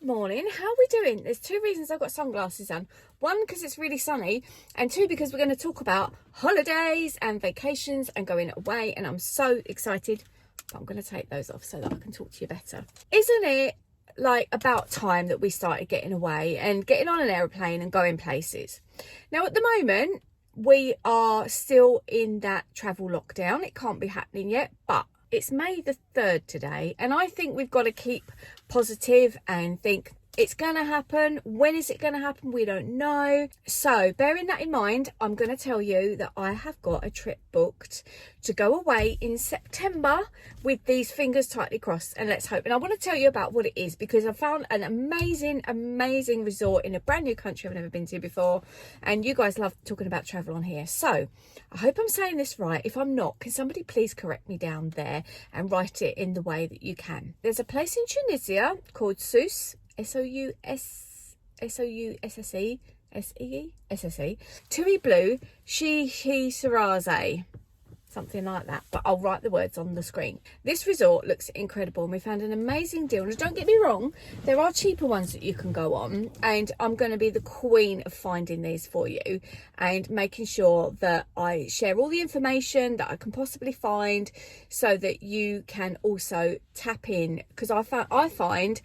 Morning. How are we doing? There's two reasons I've got sunglasses on. One, because it's really sunny, and two, because we're going to talk about holidays and vacations and going away, and I'm so excited. But I'm going to take those off so that I can talk to you better. Isn't it like about time that we started getting away and getting on an aeroplane and going places? Now, at the moment, we are still in that travel lockdown. It can't be happening yet, but it's May the 3rd today, and I think we've got to keep positive and think it's going to happen. When is it going to happen? We don't know. So bearing that in mind, I'm going to tell you that I have got a trip booked to go away in September with these fingers tightly crossed, and let's hope. And I want to tell you about what it is, because I found an amazing resort in a brand new country I've never been to before, and you guys love talking about travel on here. So I hope I'm saying this right. If I'm not, can somebody please correct me down there and write it in the way that you can. There's a place in Tunisia called Sousse, S-O-U-S-S-E, Tui Blue, Saraze, something like that, but I'll write the words on the screen. This resort looks incredible, and we found an amazing deal. And don't get me wrong, there are cheaper ones that you can go on, and I'm going to be the queen of finding these for you and making sure that I share all the information that I can possibly find so that you can also tap in, because I find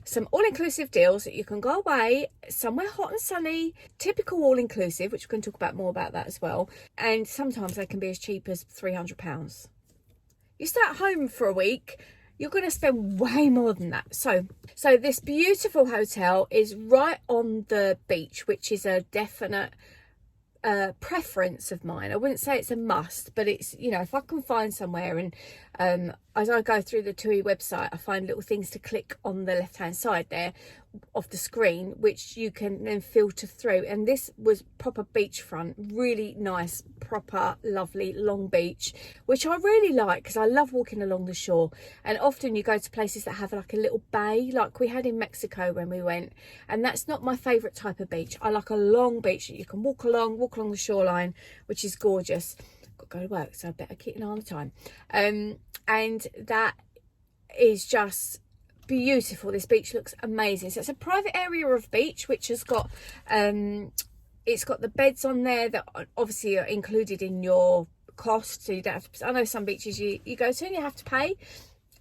some all-inclusive deals that you can go away somewhere hot and sunny, typical all-inclusive, which we can talk about more about that as well, and sometimes they can be as cheap as £300. You stay at home for a week, you're going to spend way more than that. So this beautiful hotel is right on the beach, which is a definite preference of mine. I wouldn't say it's a must, but it's, you know, if I can find somewhere, and as I go through the TUI website, I find little things to click on the left hand side there of the screen, which you can then filter through. And this was proper beachfront, really nice, proper lovely long beach, which I really like because I love walking along the shore. And often you go to places that have like a little bay, like we had in Mexico when we went, and that's not my favorite type of beach. I like a long beach that you can walk along the shoreline, which is gorgeous. Got to go to work, so I better keep an eye on the time. And that is just beautiful. This beach looks amazing. So it's a private area of beach, which has got it's got the beds on there that obviously are included in your cost, so you don't have to. I know some beaches you go to and you have to pay.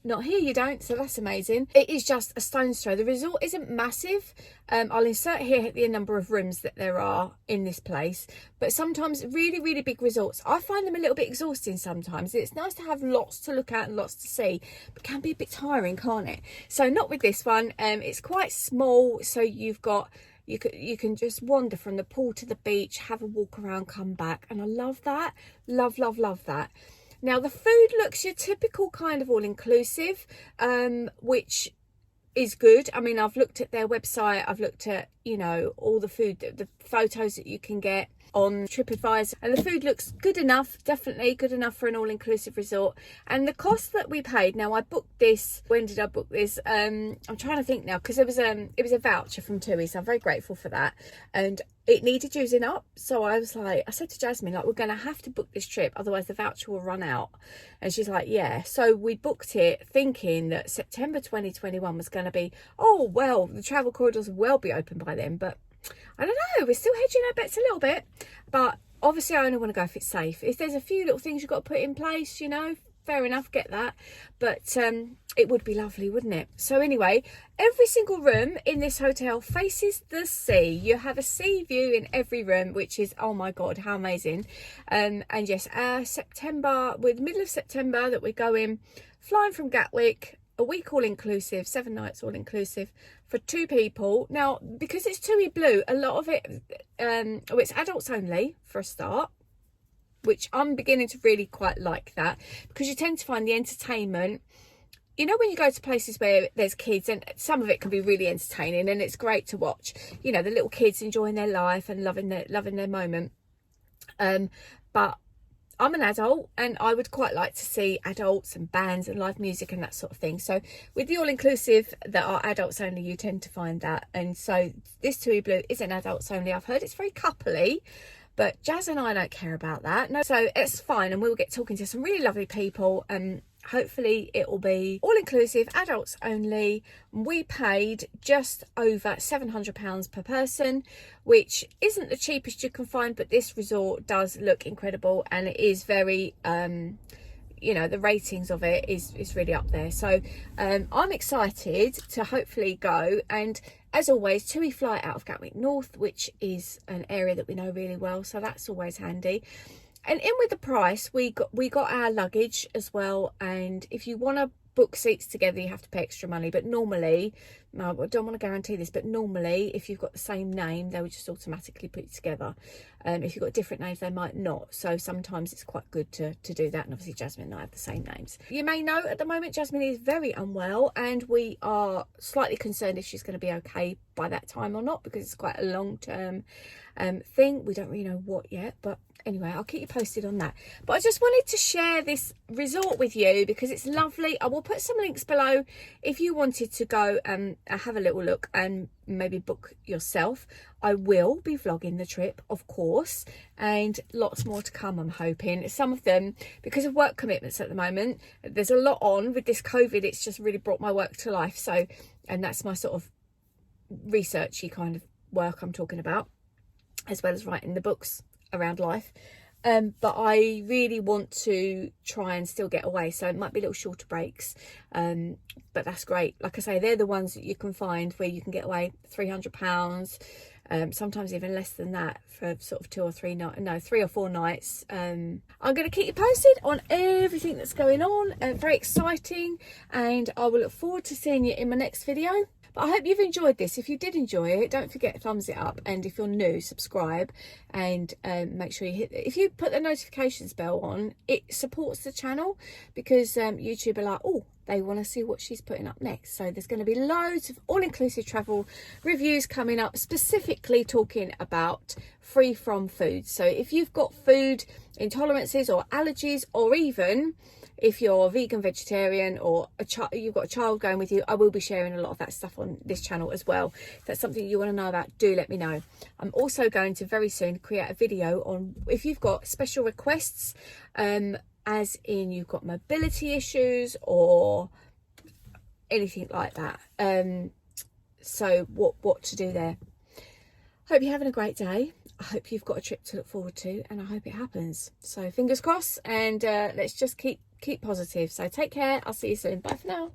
Not here, you don't, so that's amazing. It is just a stone's throw. The resort isn't massive. I'll insert here the number of rooms that there are in this place, but sometimes really big resorts, I find them a little bit exhausting sometimes. It's nice to have lots to look at and lots to see, but can be a bit tiring, can't it? So not with this one. It's quite small, so you've got, you can just wander from the pool to the beach, have a walk around, come back, and I love that. Love that. Now, the food looks your typical kind of all-inclusive, which is good. I mean, I've looked at their website. I've looked at, you know, all the food, the photos that you can get on TripAdvisor, and the food looks good enough, definitely good enough for an all-inclusive resort. And the cost that we paid, now I booked this, when did I book this? I'm trying to think now, because it was a voucher from TUI, so I'm very grateful for that, and it needed using up. So I was like, I said to Jasmine, like, we're going to have to book this trip, otherwise the voucher will run out. And she's like, yeah. So we booked it thinking that September 2021 was going to be, oh well, the travel corridors will well be open by then, but I don't know, we're still hedging our bets a little bit. But obviously I only want to go if it's safe. If there's a few little things you've got to put in place, you know, fair enough, get that. But it would be lovely, wouldn't it? So anyway, every single room in this hotel faces the sea. You have a sea view in every room, which is, oh my God, how amazing. And yes, September, with the middle of September that we're going, flying from Gatwick, a week all-inclusive, 7 nights all-inclusive for 2 people. Now, because it's TUI Blue, a lot of it, it's adults only for a start, which I'm beginning to really quite like that, because you tend to find the entertainment, you know, when you go to places where there's kids, and some of it can be really entertaining and it's great to watch, you know, the little kids enjoying their life and loving their moment. But I'm an adult, and I would quite like to see adults and bands and live music and that sort of thing. So with the all-inclusive that are adults only, you tend to find that. And so this TUI Blue isn't adults only. I've heard it's very coupley, but Jazz and I don't care about that. No, so it's fine, and we'll get talking to some really lovely people. hopefully it will be all inclusive, adults only. We paid just over £700 per person, which isn't the cheapest you can find, but this resort does look incredible, and it is very you know, the ratings of it is really up there. So I'm excited to hopefully go. And as always, TUI fly out of Gatwick North, which is an area that we know really well, so that's always handy. And in with the price, we got our luggage as well, and if you want to book seats together you have to pay extra money, but normally, no, I don't want to guarantee this, but normally if you've got the same name they would just automatically put it together. If you've got different names they might not, so sometimes it's quite good to do that. And obviously Jasmine and I have the same names. You may know at the moment Jasmine is very unwell, and we are slightly concerned if she's going to be okay by that time or not, because it's quite a long-term thing. We don't really know what yet, but anyway, I'll keep you posted on that. But I just wanted to share this resort with you because it's lovely. I will put some links below if you wanted to go and have a little look and maybe book yourself. I will be vlogging the trip, of course, and lots more to come, I'm hoping. Some of them, because of work commitments at the moment, there's a lot on with this COVID. It's just really brought my work to life. So, and that's my sort of researchy kind of work I'm talking about, as well as writing the books around life. But I really want to try and still get away, so it might be little shorter breaks, but that's great. Like I say, they're the ones that you can find where you can get away £300, sometimes even less than that, for sort of 2 or 3 nights, no, 3 or 4 nights. I'm going to keep you posted on everything that's going on. Very exciting, and I will look forward to seeing you in my next video. But I hope you've enjoyed this. If you did enjoy it, don't forget to thumbs it up, and if you're new, subscribe, and make sure you hit, if you put the notifications bell on, it supports the channel, because YouTube are like, oh, they want to see what she's putting up next. So there's going to be loads of all-inclusive travel reviews coming up, specifically talking about free from food. So if you've got food intolerances or allergies, or even if you're vegan, vegetarian, or you've got a child going with you, I will be sharing a lot of that stuff on this channel as well. If that's something you want to know about, do let me know. I'm also going to very soon create a video on if you've got special requests, as in you've got mobility issues or anything like that. So what to do there. Hope you're having a great day. I hope you've got a trip to look forward to, and I hope it happens. So fingers crossed, and let's just keep positive. So take care. I'll see you soon. Bye for now.